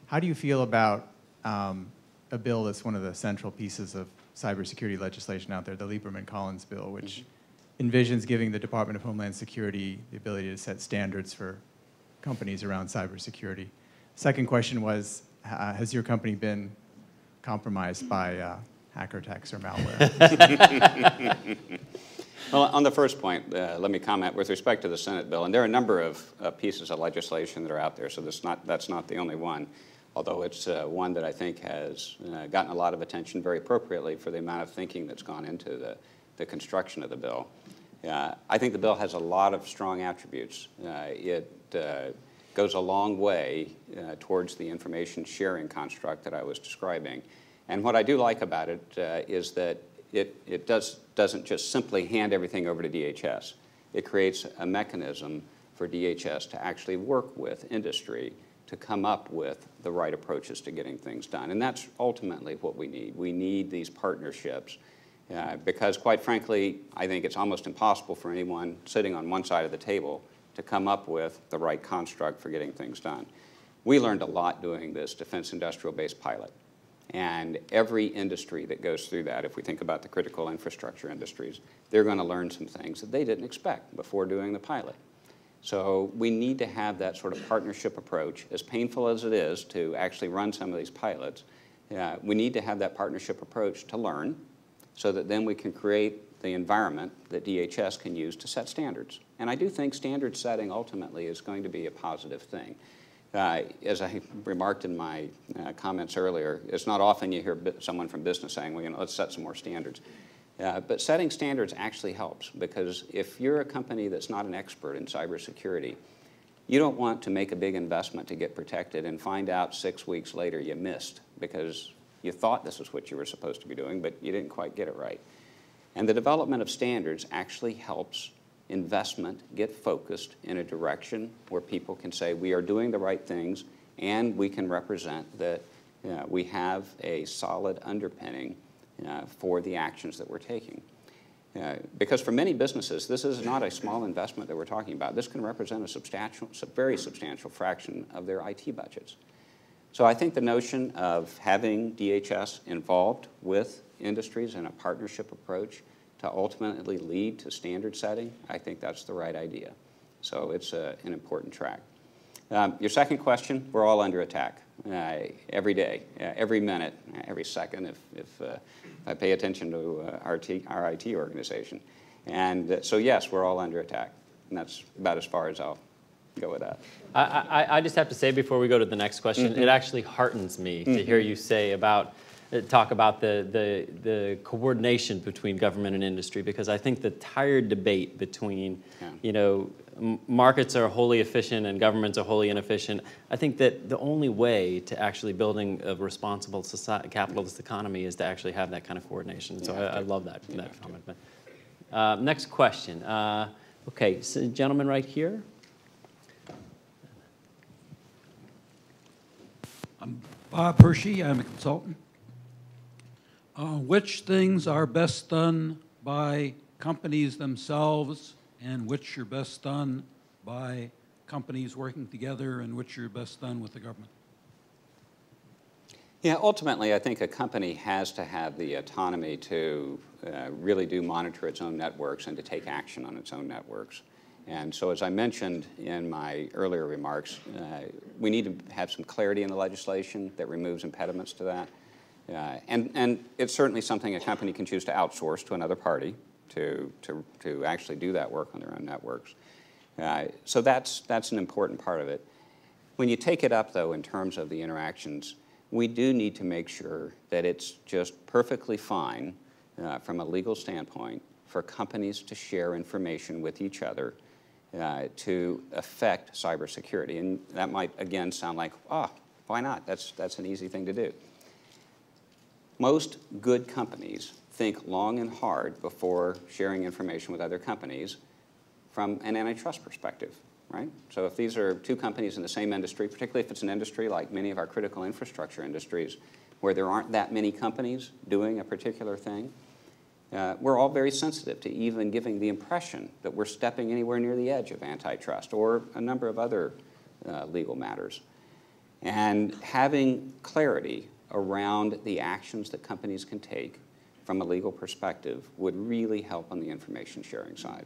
Speaker 5: How do you feel about a bill that's one of the central pieces of cybersecurity legislation out there, the Lieberman-Collins bill, which envisions giving the Department of Homeland Security the ability to set standards for companies around cybersecurity? Second question was, has your company been compromised by hacker attacks or malware?
Speaker 4: Well, on the first point, let me comment with respect to the Senate bill. And there are a number of pieces of legislation that are out there, so that's not the only one, although it's one that I think has gotten a lot of attention very appropriately for the amount of thinking that's gone into the construction of the bill. I think the bill has a lot of strong attributes. It goes a long way towards the information sharing construct that I was describing. And what I do like about it is that it doesn't just simply hand everything over to DHS. It creates a mechanism for DHS to actually work with industry to come up with the right approaches to getting things done. And that's ultimately what we need. We need these partnerships because, quite frankly, I think it's almost impossible for anyone sitting on one side of the table to come up with the right construct for getting things done. We learned a lot doing this defense industrial base pilot. And every industry that goes through that, if we think about the critical infrastructure industries, they're going to learn some things that they didn't expect before doing the pilot. So we need to have that sort of partnership approach. As painful as it is to actually run some of these pilots, we need to have that partnership approach to learn so that then we can create the environment that DHS can use to set standards. And I do think standard setting ultimately is going to be a positive thing. As I remarked in my comments earlier, it's not often you hear someone from business saying, well, let's set some more standards. But setting standards actually helps, because if you're a company that's not an expert in cybersecurity, you don't want to make a big investment to get protected and find out 6 weeks later you missed because you thought this is what you were supposed to be doing, but you didn't quite get it right. And the development of standards actually helps investment get focused in a direction where people can say we are doing the right things and we can represent that we have a solid underpinning for the actions that we're taking. Because for many businesses, this is not a small investment that we're talking about. This can represent a very substantial fraction of their IT budgets. So I think the notion of having DHS involved with industries in a partnership approach to ultimately lead to standard setting, I think that's the right idea. So it's an important track. Your second question, we're all under attack every day, every minute, every second if I pay attention to our IT organization. And so yes, we're all under attack. And that's about as far as I'll go with that.
Speaker 2: I just have to say before we go to the next question, it actually heartens me to hear you say talk about the coordination between government and industry, because I think the tired debate between, markets are wholly efficient and governments are wholly inefficient, I think that the only way to actually building a responsible capitalist economy is to actually have that kind of coordination. So I love that comment. But, next question. Okay, so gentleman right here.
Speaker 6: I'm Bob Hershey. I'm a consultant. Which things are best done by companies themselves, and which are best done by companies working together, and which are best done with the government?
Speaker 4: Yeah, ultimately, I think a company has to have the autonomy to really monitor its own networks and to take action on its own networks. And so as I mentioned in my earlier remarks, we need to have some clarity in the legislation that removes impediments to that. And it's certainly something a company can choose to outsource to another party to actually do that work on their own networks. So that's an important part of it. When you take it up, though, in terms of the interactions, we do need to make sure that it's just perfectly fine from a legal standpoint for companies to share information with each other to affect cybersecurity. And that might, again, sound like, why not? That's an easy thing to do. Most good companies think long and hard before sharing information with other companies from an antitrust perspective, right? So if these are two companies in the same industry, particularly if it's an industry like many of our critical infrastructure industries, where there aren't that many companies doing a particular thing, we're all very sensitive to even giving the impression that we're stepping anywhere near the edge of antitrust or a number of other legal matters. And having clarity around the actions that companies can take from a legal perspective would really help on the information sharing side.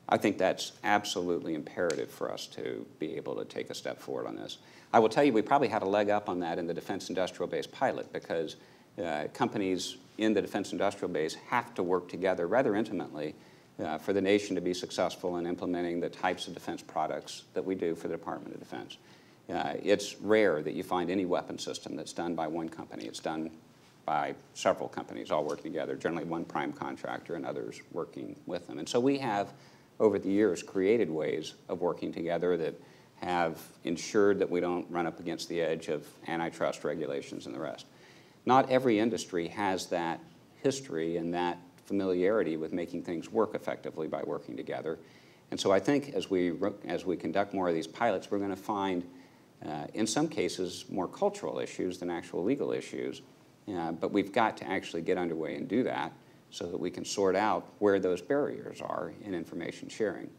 Speaker 4: I think that's absolutely imperative for us to be able to take a step forward on this. I will tell you, we probably had a leg up on that in the defense industrial base pilot, because companies in the defense industrial base have to work together rather intimately for the nation to be successful in implementing the types of defense products that we do for the Department of Defense. It's rare that you find any weapon system that's done by one company. It's done by several companies all working together, generally one prime contractor and others working with them. And so we have, over the years, created ways of working together that have ensured that we don't run up against the edge of antitrust regulations and the rest. Not every industry has that history and that familiarity with making things work effectively by working together. And so I think as we conduct more of these pilots, we're going to find, in some cases, more cultural issues than actual legal issues. But we've got to actually get underway and do that so that we can sort out where those barriers are in information sharing.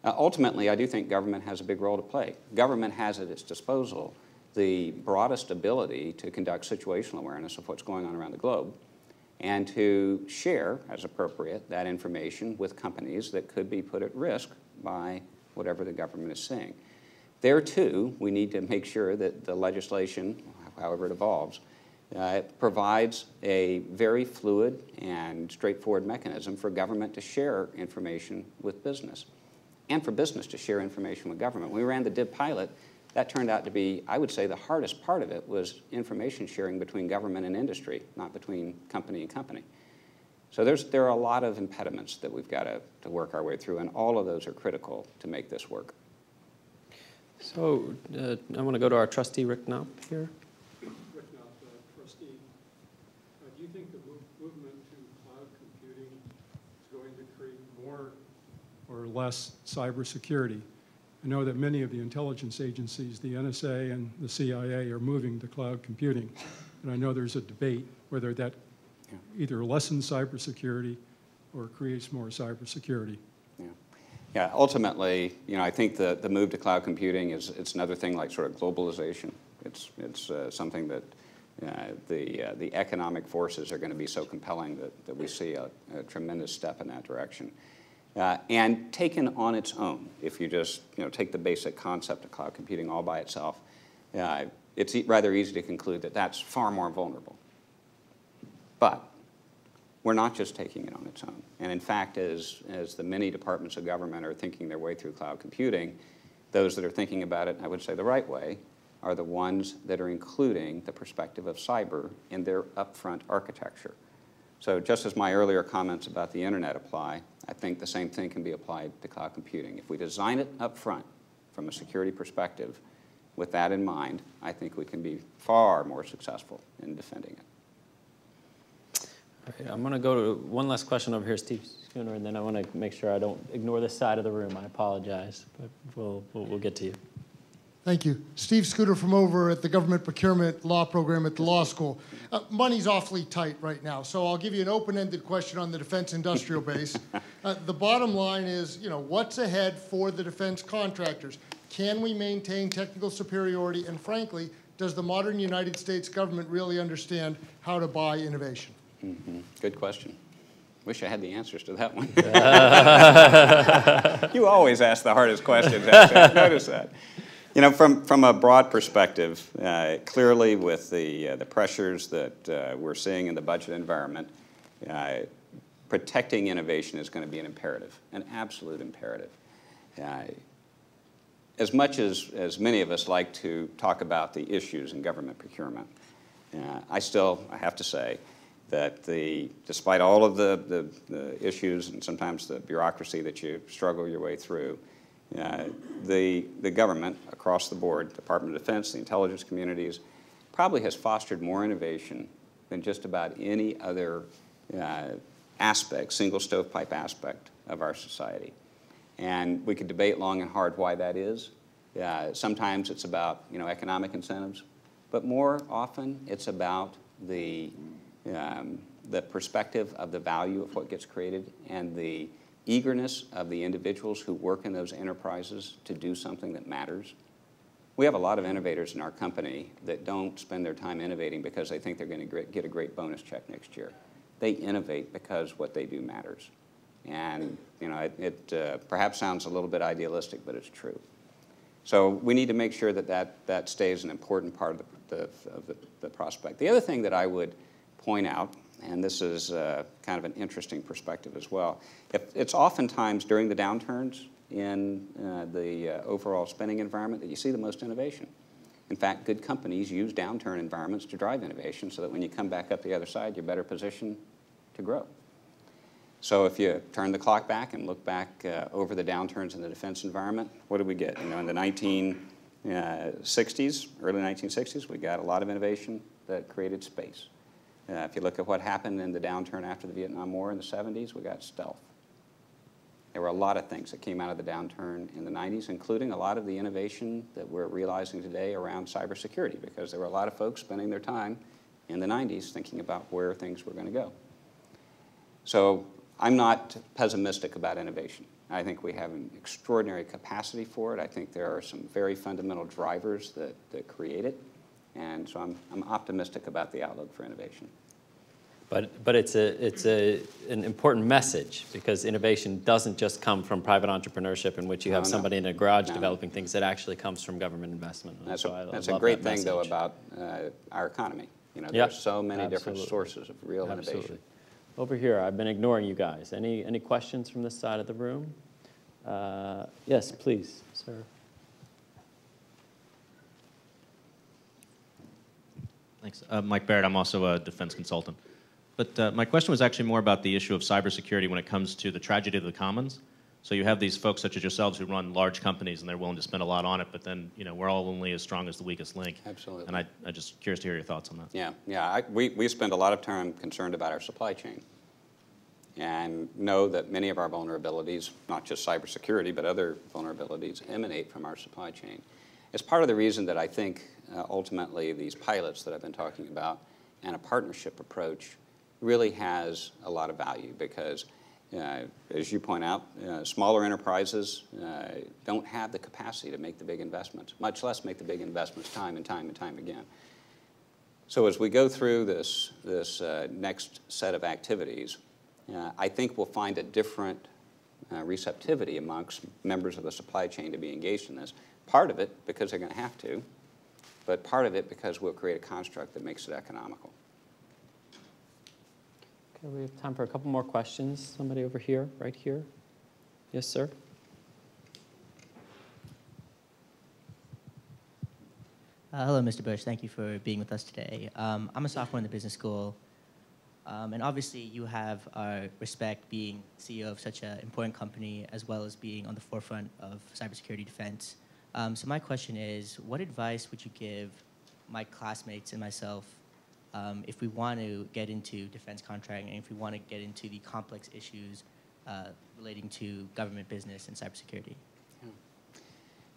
Speaker 4: Ultimately, I do think government has a big role to play. Government has at its disposal the broadest ability to conduct situational awareness of what's going on around the globe and to share, as appropriate, that information with companies that could be put at risk by whatever the government is saying. There, too, we need to make sure that the legislation, however it evolves, provides a very fluid and straightforward mechanism for government to share information with business and for business to share information with government. When we ran the DIB pilot, that turned out to be, I would say, the hardest part of it was information sharing between government and industry, not between company and company. So there are a lot of impediments that we've got to work our way through, and all of those are critical to make this work.
Speaker 2: So I want to go to our trustee, Rick Knopp, here.
Speaker 7: Rick Knopp, trustee. Do you think the movement to cloud computing is going to create more or less cybersecurity? I know that many of the intelligence agencies, the NSA and the CIA, are moving to cloud computing. And I know there's a debate whether that either lessens cybersecurity or creates more cybersecurity.
Speaker 4: Yeah, ultimately, I think the move to cloud computing it's another thing like sort of globalization. It's something that the economic forces are going to be so compelling that we see a tremendous step in that direction. And taken on its own, if you just take the basic concept of cloud computing all by itself, it's rather easy to conclude that that's far more vulnerable. But we're not just taking it on its own. And in fact, as the many departments of government are thinking their way through cloud computing, those that are thinking about it, I would say the right way, are the ones that are including the perspective of cyber in their upfront architecture. So just as my earlier comments about the internet apply, I think the same thing can be applied to cloud computing. If we design it up front from a security perspective with that in mind, I think we can be far more successful in defending it.
Speaker 2: All right, I'm going to go to one last question over here, Steve Schooner, and then I want to make sure I don't ignore this side of the room. I apologize, but we'll get to you.
Speaker 8: Thank you. Steve Scooter from over at the Government Procurement Law Program at the law school. Money's awfully tight right now, so I'll give you an open-ended question on the defense industrial base. The bottom line is, what's ahead for the defense contractors? Can we maintain technical superiority? And frankly, does the modern United States government really understand how to buy innovation?
Speaker 4: Mm-hmm. Good question. Wish I had the answers to that one. You always ask the hardest questions. I've noticed that. From a broad perspective, clearly with the pressures that we're seeing in the budget environment, protecting innovation is going to be an imperative, an absolute imperative. As much as many of us like to talk about the issues in government procurement, I have to say that despite all of the issues and sometimes the bureaucracy that you struggle your way through, the government across the board, Department of Defense, the intelligence communities, probably has fostered more innovation than just about any other aspect, single stovepipe aspect of our society. And we could debate long and hard why that is. Sometimes it's about economic incentives, but more often it's about the perspective of the value of what gets created and the eagerness of the individuals who work in those enterprises to do something that matters. We have a lot of innovators in our company that don't spend their time innovating because they think they're going to get a great bonus check next year. They innovate because what they do matters. And it perhaps sounds a little bit idealistic, but it's true. So we need to make sure that stays an important part of the prospect. The other thing that I would point out, and this is kind of an interesting perspective as well, it's oftentimes during the downturns in the overall spending environment that you see the most innovation. In fact, good companies use downturn environments to drive innovation so that when you come back up the other side, you're better positioned to grow. So if you turn the clock back and look back over the downturns in the defense environment, what did we get? In the 1960s, early 1960s, we got a lot of innovation that created space. If you look at what happened in the downturn after the Vietnam War in the 70s, we got stealth. There were a lot of things that came out of the downturn in the 90s, including a lot of the innovation that we're realizing today around cybersecurity, because there were a lot of folks spending their time in the 90s thinking about where things were going to go. So I'm not pessimistic about innovation. I think we have an extraordinary capacity for it. I think there are some very fundamental drivers that create it. And so I'm optimistic about the outlook for innovation.
Speaker 2: But it's an important message, because innovation doesn't just come from private entrepreneurship in which you have somebody in a garage developing things. It actually comes from government investment.
Speaker 4: That's a great thing, though, about our economy. You know, there's so many different sources of real innovation.
Speaker 2: Over here, I've been ignoring you guys. Any questions from this side of the room? Yes, please, sir.
Speaker 9: Thanks. Mike Barrett, I'm also a defense consultant. But my question was actually more about the issue of cybersecurity when it comes to the tragedy of the commons. So you have these folks such as yourselves who run large companies and they're willing to spend a lot on it, but then, you know, we're all only as strong as the weakest link.
Speaker 4: Absolutely.
Speaker 9: And I'm just curious to hear your thoughts on that.
Speaker 4: Yeah. We spend a lot of time concerned about our supply chain and know that many of our vulnerabilities, not just cybersecurity, but other vulnerabilities, emanate from our supply chain. It's part of the reason that I think ultimately these pilots that I've been talking about and a partnership approach really has a lot of value, because as you point out, smaller enterprises don't have the capacity to make the big investments, much less make the big investments time and time and time again. So as we go through this next set of activities, I think we'll find a different receptivity amongst members of the supply chain to be engaged in this. Part of it because they're going to have to, but part of it because we'll create a construct that makes it economical.
Speaker 2: Okay, we have time for a couple more questions. Somebody over here, right here. Yes, sir.
Speaker 10: Hello, Mr. Bush. Thank you for being with us today. I'm a sophomore in the business school, and obviously you have our respect being CEO of such an important company, as well as being on the forefront of cybersecurity defense. So my question is, what advice would you give my classmates and myself if we want to get into defense contracting and if we want to get into the complex issues relating to government business and cybersecurity?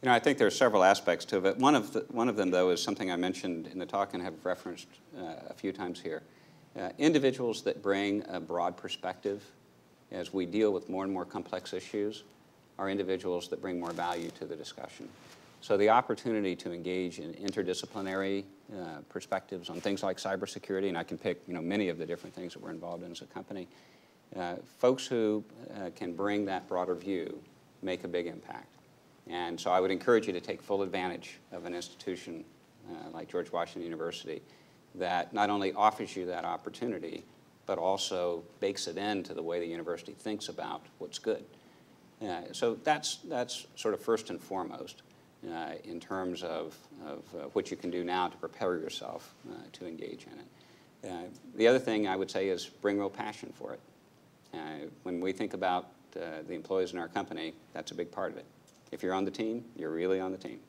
Speaker 4: You know, I think there are several aspects to it. One of them, though, is something I mentioned in the talk and have referenced a few times here. Individuals that bring a broad perspective as we deal with more and more complex issues are individuals that bring more value to the discussion. So the opportunity to engage in interdisciplinary perspectives on things like cybersecurity, and I can pick many of the different things that we're involved in as a company, folks who can bring that broader view make a big impact. And so I would encourage you to take full advantage of an institution like George Washington University that not only offers you that opportunity, but also bakes it into the way the university thinks about what's good. So that's sort of first and foremost in terms of what you can do now to prepare yourself to engage in it. The other thing I would say is bring real passion for it. When we think about the employees in our company, that's a big part of it. If you're on the team, you're really on the team.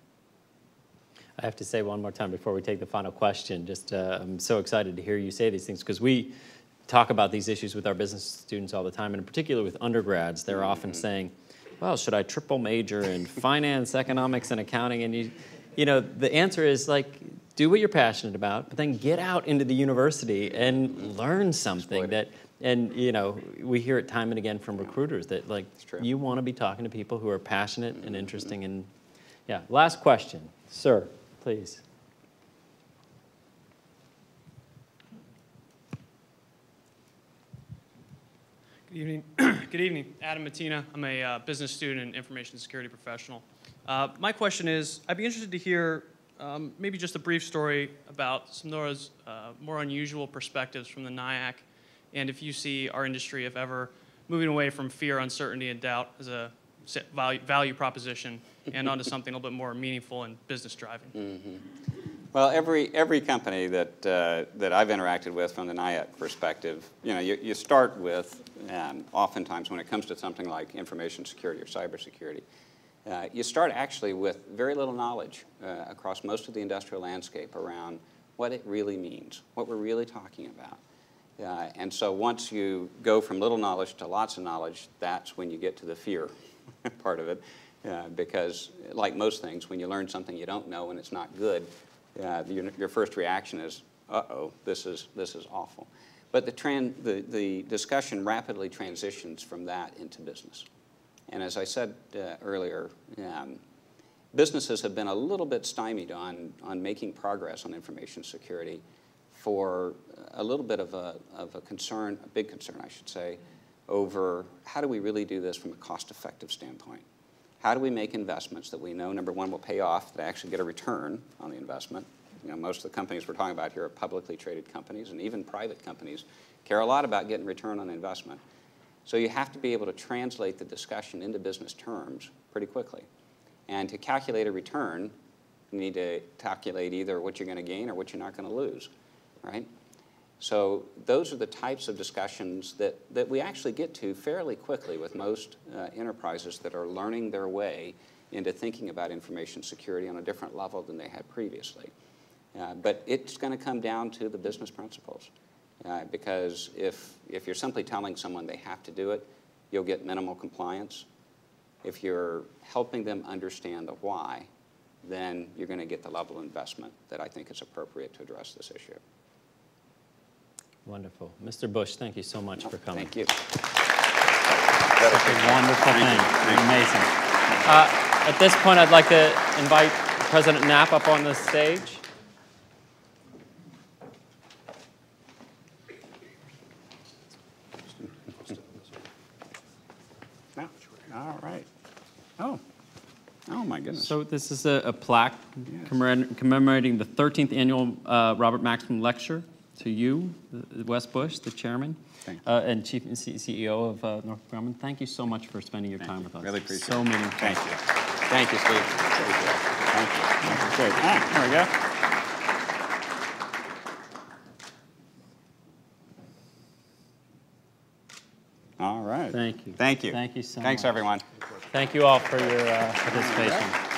Speaker 2: I have to say one more time before we take the final question, just I'm so excited to hear you say these things, because we talk about these issues with our business students all the time, and in particular with undergrads. They're often saying, well, should I triple major in finance, economics, and accounting? And you know, the answer is, like, do what you're passionate about, but then get out into the university and learn something that, and you know, we hear it time and again from recruiters that, like, you want to be talking to people who are passionate and interesting. And yeah, last question, sir, please.
Speaker 11: Good evening. Good evening. Adam Mattina. I'm a business student and information security professional. My question is, I'd be interested to hear maybe just a brief story about some of those more unusual perspectives from the NIAC, and if you see our industry, if ever, moving away from fear, uncertainty, and doubt as a value proposition and onto something a little bit more meaningful and business driving.
Speaker 4: Mm-hmm. Well, every company that I've interacted with from the NIAC perspective, you know, you start with, oftentimes when it comes to something like information security or cybersecurity, you start actually with very little knowledge across most of the industrial landscape around what it really means, what we're really talking about. And so once you go from little knowledge to lots of knowledge, that's when you get to the fear part of it. Because like most things, when you learn something you don't know and it's not good, your first reaction is, uh-oh, this is awful. But the discussion rapidly transitions from that into business. And as I said earlier, businesses have been a little bit stymied on making progress on information security for a little bit of a concern, a big concern, I should say, over how do we really do this from a cost-effective standpoint? How do we make investments that we know, number one, will pay off, that actually get a return on the investment? You know, most of the companies we're talking about here are publicly traded companies, and even private companies care a lot about getting return on investment. So you have to be able to translate the discussion into business terms pretty quickly. And to calculate a return, you need to calculate either what you're going to gain or what you're not going to lose, right? So those are the types of discussions that we actually get to fairly quickly with most enterprises that are learning their way into thinking about information security on a different level than they had previously. But it's going to come down to the business principles. Because if you're simply telling someone they have to do it, you'll get minimal compliance. If you're helping them understand the why, then you're going to get the level of investment that I think is appropriate to address this issue.
Speaker 2: Wonderful. Mr. Bush, thank you so much for coming.
Speaker 4: Thank you.
Speaker 2: Such a wonderful thing. Amazing. At this point, I'd like to invite President Knapp up on the stage.
Speaker 4: All right. Oh my goodness.
Speaker 2: So this is a plaque commemorating the 13th annual Robert Maxon Lecture to you, Wes Bush, the chairman, and Chief and CEO of Northrop Grumman. Thank you so much for spending your time with us.
Speaker 4: Really appreciate it.
Speaker 2: So meaningful.
Speaker 4: Thank you. Thank you, Steve. Thank you. Great. There we go. All right.
Speaker 2: Thank you.
Speaker 4: Thank you.
Speaker 2: Thank you so much.
Speaker 4: Thanks, everyone.
Speaker 2: Thank you all for your participation.